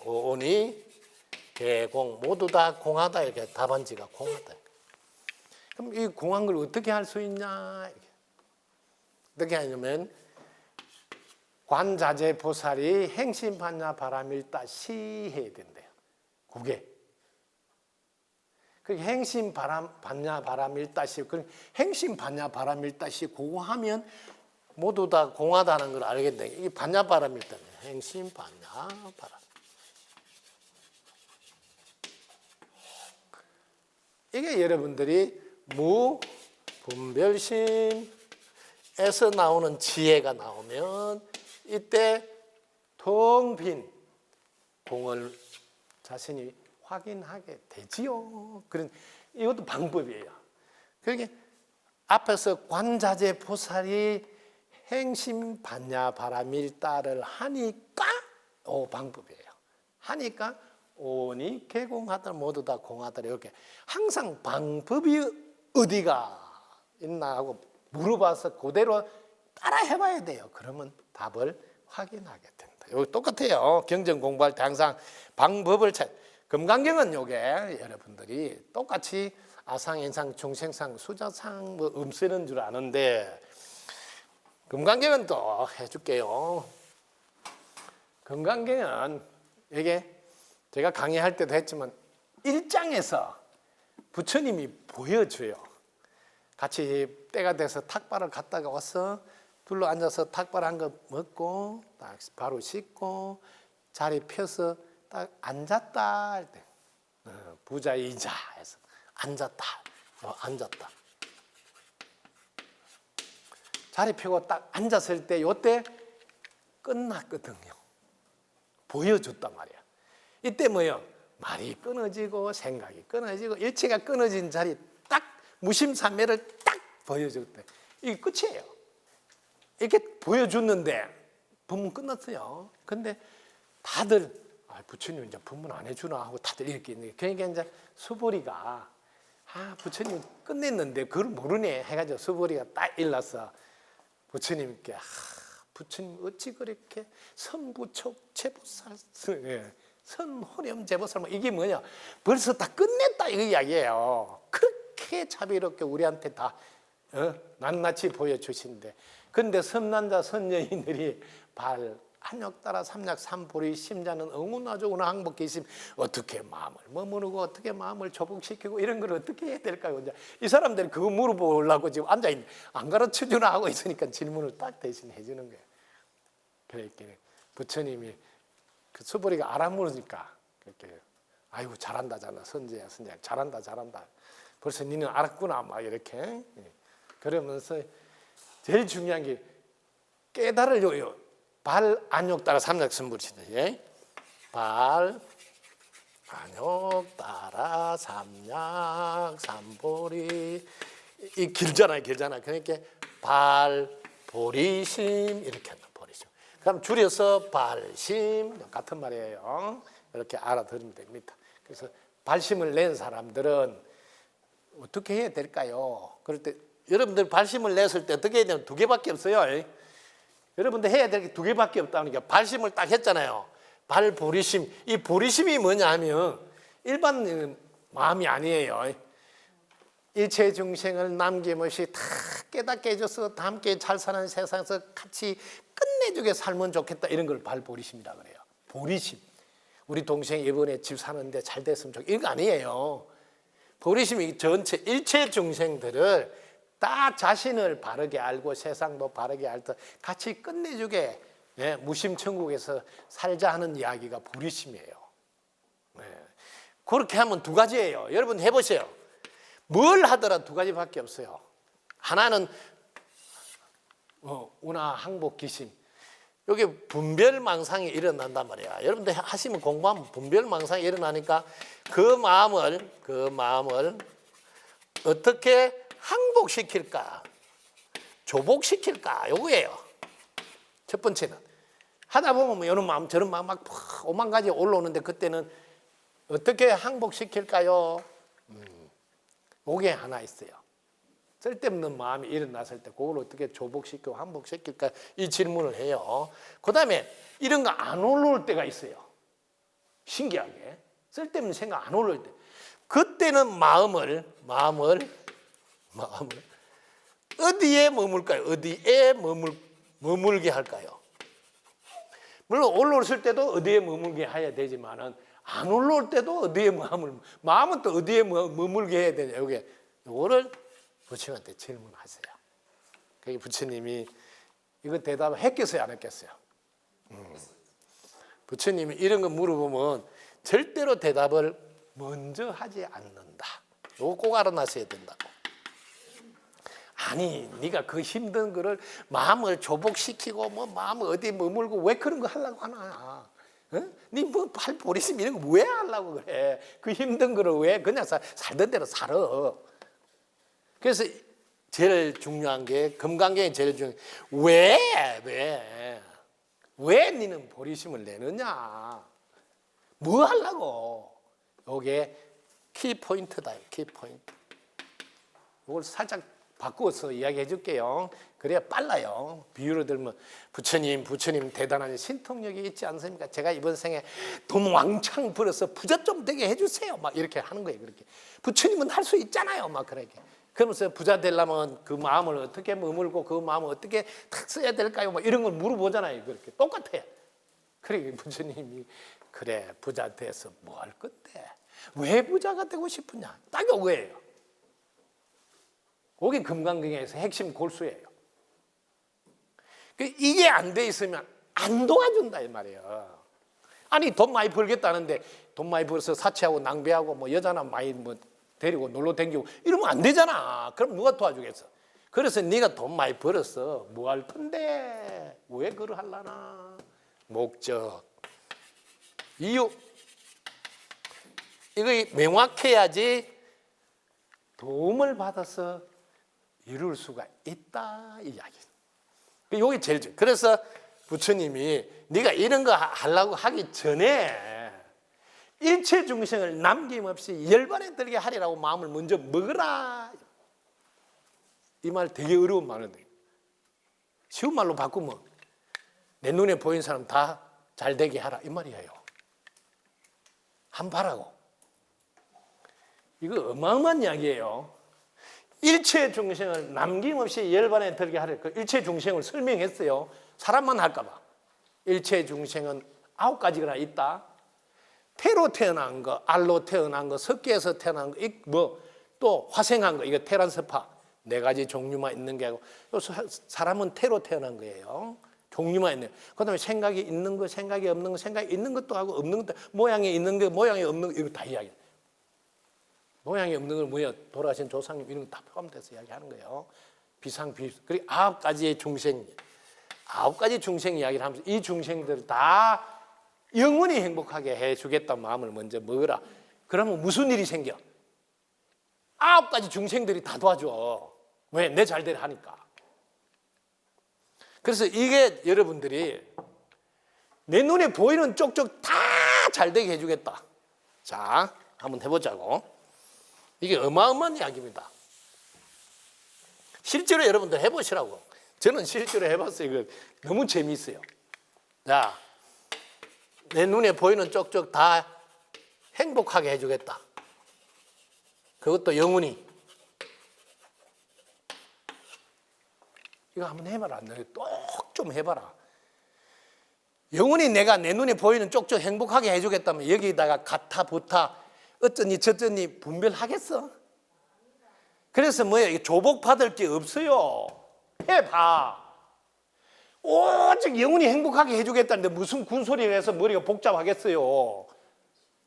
오온이 계공 모두 다 공하다 이렇게 답안지가 공하다. 그럼 이 공한 걸 어떻게 할 수 있냐? 어떻게 하냐면 관자재 보살이 행심반야 바람일다 시해야 된대요. 그게. 그 행심반야 바람일다시, 그 행심반야 바람일다시 그거 하면 모두 다 공하다는 걸 알게 돼. 이게 반야 바람일다. 행심반야 바람. 이게 여러분들이 무분별심에서 나오는 지혜가 나오면 이때 텅 빈 공을 자신이 확인하게 되지요. 그런 이것도 방법이에요. 그러니까 앞에서 관자재 보살이 행심반야 바람일다를 하니까 방법이에요. 하니까 오니 개공하다 모두 다 공하다 이렇게 항상 방법이 어디가 있나 하고 물어봐서 그대로 따라 해봐야 돼요. 그러면 답을 확인하게 된다. 여기 똑같아요. 경전 공부할 때 항상 방법을 금강경은 요게 여러분들이 똑같이 아상, 인상, 중생상, 수자상 뭐 음쓰는 줄 아는데 금강경은 또 해줄게요. 금강경은 이게 제가 강의할 때도 했지만 1장에서 부처님이 보여줘요. 같이 때가 돼서 탁발을 갔다가 와서 둘러 앉아서 탁발 한 거 먹고 딱 바로 씻고 자리 펴서 딱 앉았다 할 때 부자이자 해서 앉았다. 앉았다. 자리 펴고 딱 앉았을 때 요때 끝났거든요. 보여줬단 말이야. 이때 뭐요? 말이 끊어지고 생각이 끊어지고 일체가 끊어진 자리 딱 무심산매를 딱 보여줬대. 이게 끝이에요. 이렇게 보여줬는데 법문 끝났어요. 근데 다들 부처님 이제 법문 안 해주나 하고 다들 이렇게 있는 게 그러니까 이제 수보리가 부처님 끝냈는데 그걸 모르네 해가지고 수보리가 딱 일러서 부처님께 부처님 어찌 그렇게 선부촉 제보살 선호렴 제보살 뭐 이게 뭐냐 벌써 다 끝냈다 이 이야기예요. 그렇게 자비롭게 우리한테 다 낱낱이 보여주신데 근데 선난자 선여인들이 한욕 따라 삼약 삼보리 심자는 응우나 조구나 항복기심 어떻게 마음을 머무르고 어떻게 마음을 조복시키고 이런 걸 어떻게 해야 될까요? 이제 이 사람들이 그거 물어보려고 지금 앉아있는 안 가르쳐주나 하고 있으니까 질문을 딱 대신 해주는 거예요. 그러니까 부처님이 그 수보리가 알아물으니까 그렇게 아이고 잘한다 선제야 잘한다 벌써 니는 알았구나 막 이렇게 그러면서 제일 중요한 게 깨달으려요. 발 안욕 따라 삼약 삼보리시다. 발 안욕 따라 삼약 삼보리 이 길잖아요. 그러니까 발 보리심 이렇게 한다. 보리심. 그럼 줄여서 발심 같은 말이에요. 이렇게 알아들으면 됩니다. 그래서 발심을 낸 사람들은 어떻게 해야 될까요? 그럴 때 여러분들 발심을 냈을 때 어떻게 해야 되면 두 개밖에 없어요. 여러분들 해야 될 게 두 개밖에 없다니까 발심을 딱 했잖아요. 발보리심. 이 보리심이 뭐냐 하면 일반 마음이 아니에요. 일체 중생을 남김없이 다 깨닫게 해줘서 다 함께 잘 사는 세상에서 같이 끝내주게 살면 좋겠다 이런 걸 발보리심이라고 그래요. 보리심. 우리 동생 이번에 집 사는데 잘 됐으면 좋겠다 이런 거 아니에요. 보리심이 전체 일체 중생들을 다 자신을 바르게 알고 세상도 바르게 알듯 같이 끝내주게 무심천국에서 살자 하는 이야기가 보리심이에요. 그렇게 하면 두 가지예요. 여러분 해보세요. 뭘 하더라도 두 가지밖에 없어요. 하나는 운하 항복기심. 여기 분별망상이 일어난단 말이야. 여러분들 하시면 공부하면 분별망상이 일어나니까 그 마음을 어떻게 항복시킬까? 조복시킬까? 요거예요. 첫 번째는 하다 보면 뭐 이런 마음 저런 마음 막 오만 가지 올라오는데 그때는 어떻게 항복시킬까요? 요게 하나 있어요. 쓸데없는 마음이 일어났을 때 그걸 어떻게 조복시키고 항복시킬까? 이 질문을 해요. 그 다음에 이런 거 안 올라올 때가 있어요. 신기하게 쓸데없는 생각 안 올라올 때 그때는 마음을 어디에 머물까요? 어디에 머물게 할까요? 물론 올라올 때도 어디에 머물게 해야 되지만은 안 올라올 때도 어디에 마음은 또 어디에 머물게 해야 되냐? 요거를 부처님한테 질문하세요. 그게 부처님이 이거 대답을 했겠어요, 안 했겠어요? 부처님이 이런 거 물어보면 절대로 대답을 먼저 하지 않는다. 요거 꼭 알아놨어야 된다고. 아니, 네가 그 힘든 거를 마음을 조복시키고 뭐 마음을 어디 머물고 왜 그런 거 하려고 하나? 네 뭐 발보리심 이런 거 왜 하려고 그래? 그 힘든 거를 왜 그냥 살던 대로 살아? 그래서 제일 중요한 게 금강경이 제일 중요한 게 왜 니는 보리심을 내느냐? 뭐 하려고? 요게 키포인트다. 키포인트. 이걸 살짝 바꾸어서 이야기해 줄게요. 그래야 빨라요. 비유로 들면 부처님 대단한 신통력이 있지 않습니까? 제가 이번 생에 돈 왕창 벌어서 부자 좀 되게 해주세요. 막 이렇게 하는 거예요. 그렇게 부처님은 할 수 있잖아요. 막 그렇게. 그러면서 부자 되려면 그 마음을 어떻게 머물고 그 마음을 어떻게 탁 써야 될까요? 막 이런 걸 물어보잖아요. 그렇게 똑같아요. 그래 부처님이 그래 부자 돼서 뭐 할 건데 왜 부자가 되고 싶으냐? 딱 이거예요. 그게 금강경에서 핵심 골수예요. 이게 안 돼 있으면 안 도와준다 이 말이에요. 아니 돈 많이 벌겠다는데 돈 많이 벌어서 사치하고 낭비하고 뭐 여자나 많이 뭐 데리고 놀러 다니고 이러면 안 되잖아. 그럼 누가 도와주겠어? 그래서 네가 돈 많이 벌었어. 뭐 할 텐데 왜 그걸 하려나? 목적, 이유, 이거 명확해야지 도움을 받아서 이룰 수가 있다 이 이야기예요. 이게 제일 중요해요. 그래서 부처님이 네가 이런 거 하려고 하기 전에 일체 중생을 남김없이 열반에 들게 하리라고 마음을 먼저 먹으라. 이 말 되게 어려운 말인데 쉬운 말로 바꾸면 내 눈에 보이는 사람 다 잘 되게 하라 이 말이에요. 한번 봐라고. 이거 어마어마한 이야기예요. 일체 중생을 남김없이 열반에 들게 하라. 그 일체 중생을 설명했어요. 사람만 할까 봐. 일체 중생은 9가지가 있다. 태로 태어난 거, 알로 태어난 거, 섞여서 태어난 거, 뭐 또 화생한 거, 이거 테란스파 4가지 종류만 있는 게 아니고 사람은 태로 태어난 거예요. 종류만 있는. 그다음에 생각이 있는 거, 생각이 없는 거, 생각이 있는 것도 하고 없는 것도 모양이 있는 거, 모양이 없는 거 이거 다 이야기. 모양이 없는 걸 뭐야 돌아가신 조상님 이런 거 다 포함돼서 이야기하는 거예요. 비상비 그리고 9가지의 중생, 9가지 중생 이야기를 하면서 이 중생들을 다 영원히 행복하게 해주겠다는 마음을 먼저 먹으라. 그러면 무슨 일이 생겨? 9가지 중생들이 다 도와줘. 왜? 내 잘되려 하니까. 그래서 이게 여러분들이 내 눈에 보이는 쪽쪽 다 잘되게 해주겠다. 자, 한번 해보자고. 이게 어마어마한 이야기입니다. 실제로 여러분들 해보시라고. 저는 실제로 해봤어요. 이거 너무 재미있어요. 자, 내 눈에 보이는 쪽쪽 다 행복하게 해주겠다. 그것도 영원히. 이거 한번 해봐라. 꼭 좀 해봐라. 영원히 내가 내 눈에 보이는 쪽쪽 행복하게 해주겠다면 여기다가 가타 부타 어쩌니 저쩌니 분별하겠어? 그래서 뭐예요? 조복 받을 게 없어요. 해봐. 오직 영원히 행복하게 해주겠다는데 무슨 군소리를 해서 머리가 복잡하겠어요?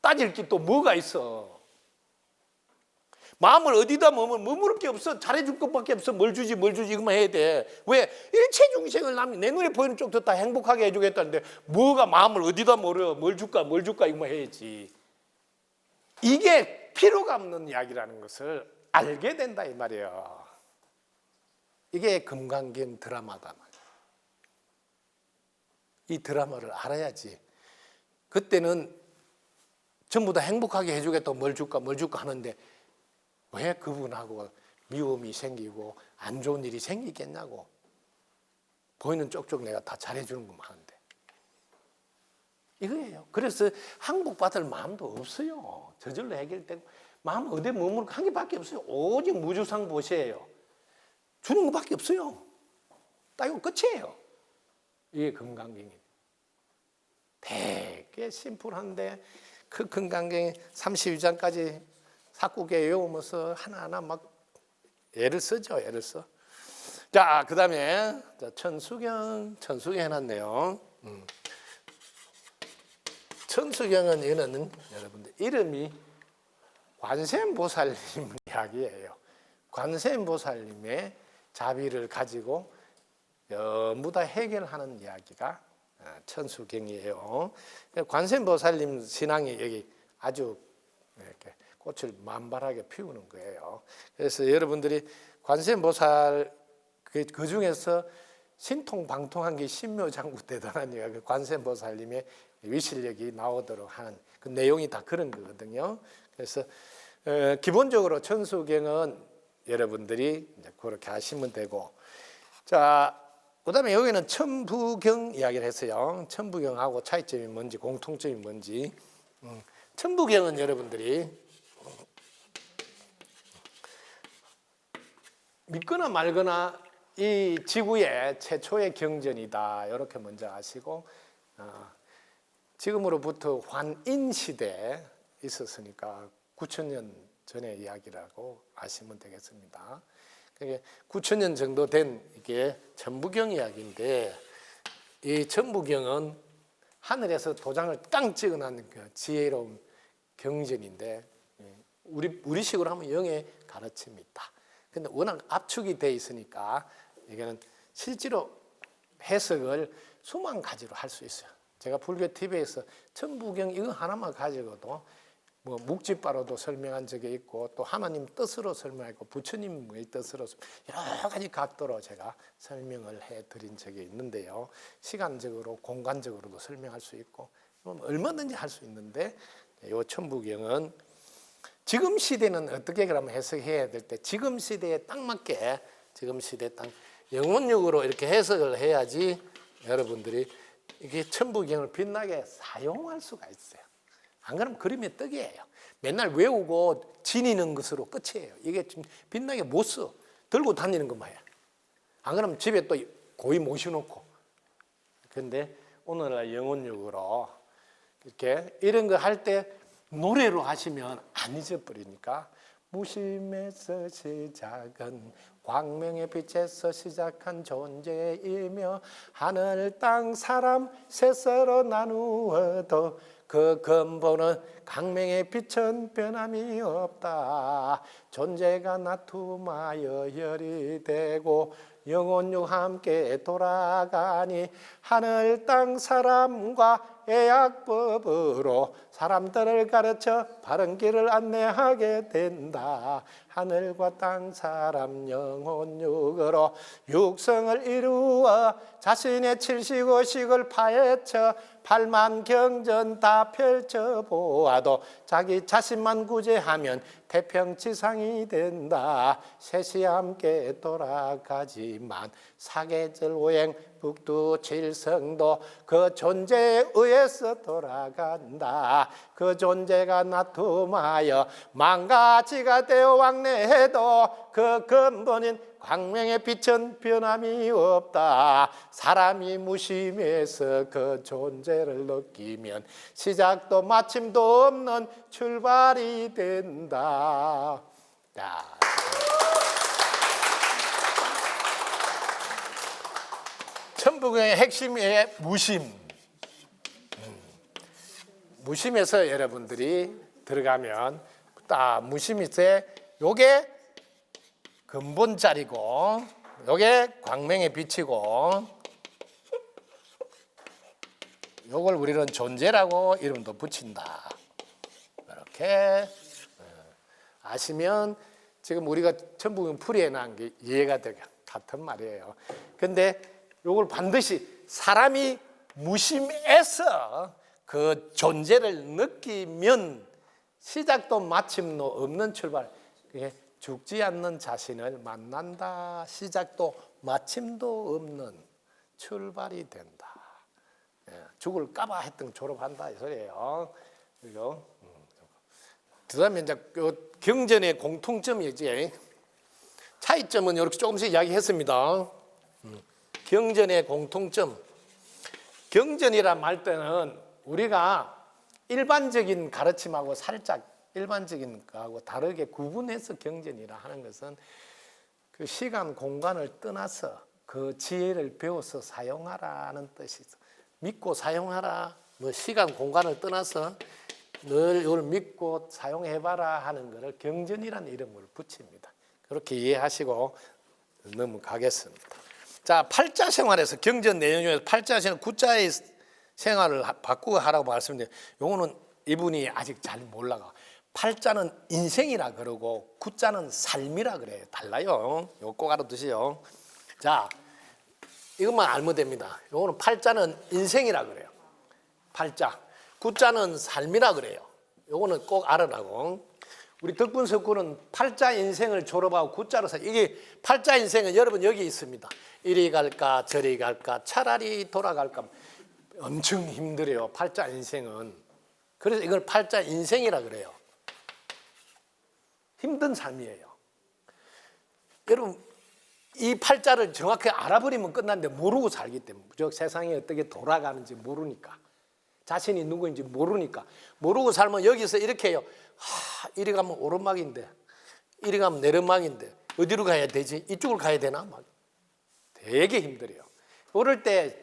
따질 게 또 뭐가 있어? 마음을 어디다 머무를 게 없어. 잘해줄 것밖에 없어. 뭘 주지 이것만 해야 돼. 왜? 일체 중생을 내 눈에 보이는 쪽도 다 행복하게 해주겠다는데 뭐가 마음을 어디다 몰어. 뭘 줄까 이것만 해야지. 이게 필요가 없는 이야기라는 것을 알게 된다 이 말이에요. 이게 금강경 드라마다 말이에요. 이 드라마를 알아야지. 그때는 전부 다 행복하게 해주겠다고 뭘 줄까 하는데 왜 그분하고 미움이 생기고 안 좋은 일이 생기겠냐고. 보이는 쪽쪽 내가 다 잘해주는 것만 하는데. 이거예요. 그래서 항복받을 마음도 없어요. 저절로 해결되고 마음 어디에 머무르고 한 개밖에 없어요. 오직 무주상 보시예요. 주는 것밖에 없어요. 딱 이거 끝이에요. 이게 금강경이에요. 되게 심플한데 그 금강경에 32장까지 사구개 외우면서 하나하나 막 애를 쓰죠. 애를 써. 자, 그 다음에 천수경 해놨네요. 천수경은 이거는 여러분들 이름이 관세음보살님 이야기예요. 관세음보살님의 자비를 가지고 전부 다 해결하는 이야기가 천수경이에요. 관세음보살님 신앙이 여기 아주 이렇게 꽃을 만발하게 피우는 거예요. 그래서 여러분들이 관세음보살 그 중에서 신통방통한 게 신묘장구 대단하니까 그 관세음보살님의 위실력이 나오도록 하는 그 내용이 다 그런 거거든요. 그래서 기본적으로 천수경은 여러분들이 이제 그렇게 하시면 되고, 자 그다음에 여기는 천부경 이야기를 했어요. 천부경하고 차이점이 뭔지 공통점이 뭔지. 천부경은 여러분들이 믿거나 말거나 이 지구의 최초의 경전이다. 이렇게 먼저 아시고, 지금으로부터 환인시대에 있었으니까 9,000년 전의 이야기라고 아시면 되겠습니다. 그게 9,000년 정도 된 이게 천부경 이야기인데, 이 천부경은 하늘에서 도장을 땅 찍어놨는 그 지혜로운 경전인데, 우리식으로 하면 영의 가르침이다. 근데 워낙 압축이 돼 있으니까 이거는 실제로 해석을 수만 가지로 할 수 있어요. 제가 불교 TV에서 천부경 이거 하나만 가지고도 뭐 묵지바로도 설명한 적이 있고, 또 하나님 뜻으로 설명했고, 부처님의 뜻으로 여러 가지 각도로 제가 설명을 해드린 적이 있는데요. 시간적으로 공간적으로도 설명할 수 있고 얼마든지 할 수 있는데, 이 천부경은 지금 시대는 어떻게 그러면 해석해야 될 때 지금 시대에 딱 맞게, 지금 시대에 딱 영혼육으로 이렇게 해석을 해야지 여러분들이 이게 천부경을 빛나게 사용할 수가 있어요. 안 그러면 그림의 떡이에요. 맨날 외우고 지니는 것으로 끝이에요. 이게 좀 빛나게 못 써. 들고 다니는 것만이야. 안 그러면 집에 또 고이 모셔놓고. 근데 오늘날 영혼육으로 이렇게 이런 거 할 때 노래로 하시면 안 잊어버리니까, 무심에서 시작은 광명의 빛에서 시작한 존재이며, 하늘 땅 사람 셋으로 나누어도 그 근본은 광명의 빛은 변함이 없다. 존재가 나툼하여 열이 되고 영혼육 함께 돌아가니, 하늘 땅 사람과 애약법으로 사람들을 가르쳐 바른 길을 안내하게 된다. 하늘과 땅 사람 영혼육으로 육성을 이루어 자신의 75식을 파헤쳐 8만 경전 다 펼쳐보아도 자기 자신만 구제하면 태평지상이 된다. 셋이 함께 돌아가지만 사계절 오행 북두 칠성도 그 존재에 의해서 돌아간다. 그 존재가 나툼하여 만가지가 되어 왕래해도 그 근본인 광명의 빛은 변함이 없다. 사람이 무심해서 그 존재를 느끼면 시작도 마침도 없는 출발이 된다. 천부경의 핵심이 무심. 무심에서 여러분들이 들어가면 딱 무심에서 요게 근본자리고, 요게 광명의 빛이고, 요걸 우리는 존재라고 이름도 붙인다. 이렇게 아시면 지금 우리가 천부경 풀이해 놓은 게 이해가 되고 같은 말이에요. 근데 요걸 반드시 사람이 무심해서 그 존재를 느끼면 시작도 마침도 없는 출발, 그게 죽지 않는 자신을 만난다. 시작도 마침도 없는 출발이 된다. 죽을까봐 했던 졸업한다 이 소리예요. 그리고 그다음에 이제 경전의 공통점이지. 차이점은 이렇게 조금씩 이야기했습니다. 경전의 공통점. 경전이란 말 때는 우리가 일반적인 가르침하고 살짝 일반적인 거하고 다르게 구분해서 경전이라 하는 것은 그 시간 공간을 떠나서 그 지혜를 배워서 사용하라는 뜻이 있어. 믿고 사용하라. 뭐 시간 공간을 떠나서 늘 이걸 믿고 사용해봐라 하는 것을 경전이라는 이름을 붙입니다. 그렇게 이해하시고 넘어가겠습니다. 자, 팔자 생활에서 경전 내용 중에서 팔자 생활, 구자의 생활을 바꾸고 하라고 말씀드려요. 요거는 이분이 아직 잘 몰라가. 팔자는 인생이라 그러고 구자는 삶이라 그래요. 달라요. 요거 꼭 알아두세요. 자, 이것만 알면 됩니다. 요거는 팔자는 인생이라 그래요. 팔자. 구자는 삶이라 그래요. 요거는 꼭 알아라고. 우리 덕분 석구는 팔자 인생을 졸업하고 구자로 살. 이게 팔자 인생은 여러분 여기 있습니다. 이리 갈까 저리 갈까 차라리 돌아갈까 엄청 힘들어요. 팔자 인생은. 그래서 이걸 팔자 인생이라 그래요. 힘든 삶이에요. 여러분 이 팔자를 정확히 알아버리면 끝났는데 모르고 살기 때문에, 저 세상이 어떻게 돌아가는지 모르니까, 자신이 누구인지 모르니까, 모르고 살면 여기서 이렇게 해요. 이리 가면 오르막인데 이리 가면 내리막인데 어디로 가야 되지? 이쪽으로 가야 되나? 막 되게 힘들어요. 그럴 때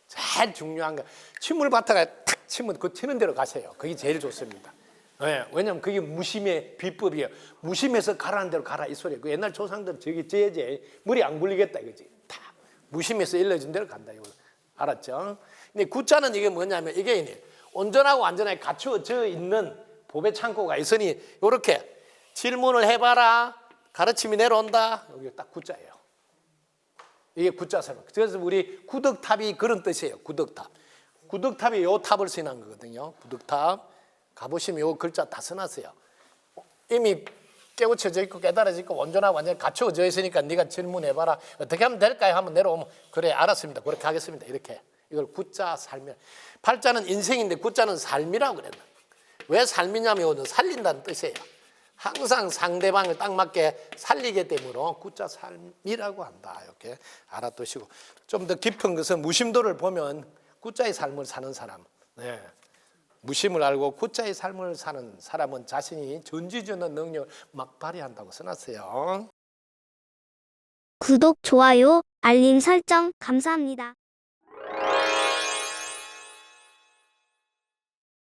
제일 중요한 거 침을 받다가 탁 치면 그 치는 대로 가세요. 그게 제일 좋습니다. 네, 왜냐면 그게 무심의 비법이에요. 무심해서 가라는 대로 가라 이 소리예요. 그 옛날 조상들 저기 져야지 머리 안 굴리겠다 이거지. 탁 무심해서 일러준 대로 간다 이거. 알았죠? 근데 구자는 이게 뭐냐면 이게 온전하고 완전하게 갖추어져 있는 보배 창고가 있으니 이렇게 질문을 해봐라. 가르침이 내려온다. 여기 딱 구자예요. 이게 구자 설명. 그래서 우리 구덕탑이 그런 뜻이에요. 구덕탑. 구덕탑이 요 탑을 쓰는 거거든요. 구덕탑. 가보시면 요 글자 다 써놨어요. 이미 깨우쳐져 있고 깨달아져 있고 온전하고 완전히 갖추어져 있으니까 네가 질문해봐라. 어떻게 하면 될까요? 한번 내려오면 그래 알았습니다. 그렇게 하겠습니다. 이렇게. 이걸 구자 삶이. 팔자는 인생인데 구자는 삶이라고 그랬나. 왜 삶이냐면 살린다는 뜻이에요. 항상 상대방을 딱 맞게 살리기 때문에 구자 삶이라고 한다. 이렇게 알아두시고 좀 더 깊은 것은 무심도를 보면 구자의 삶을 사는 사람. 네. 무심을 알고 구자의 삶을 사는 사람은 자신이 전지전능 능력을 막 발휘한다고 써놨어요. 구독, 좋아요, 알림 설정 감사합니다.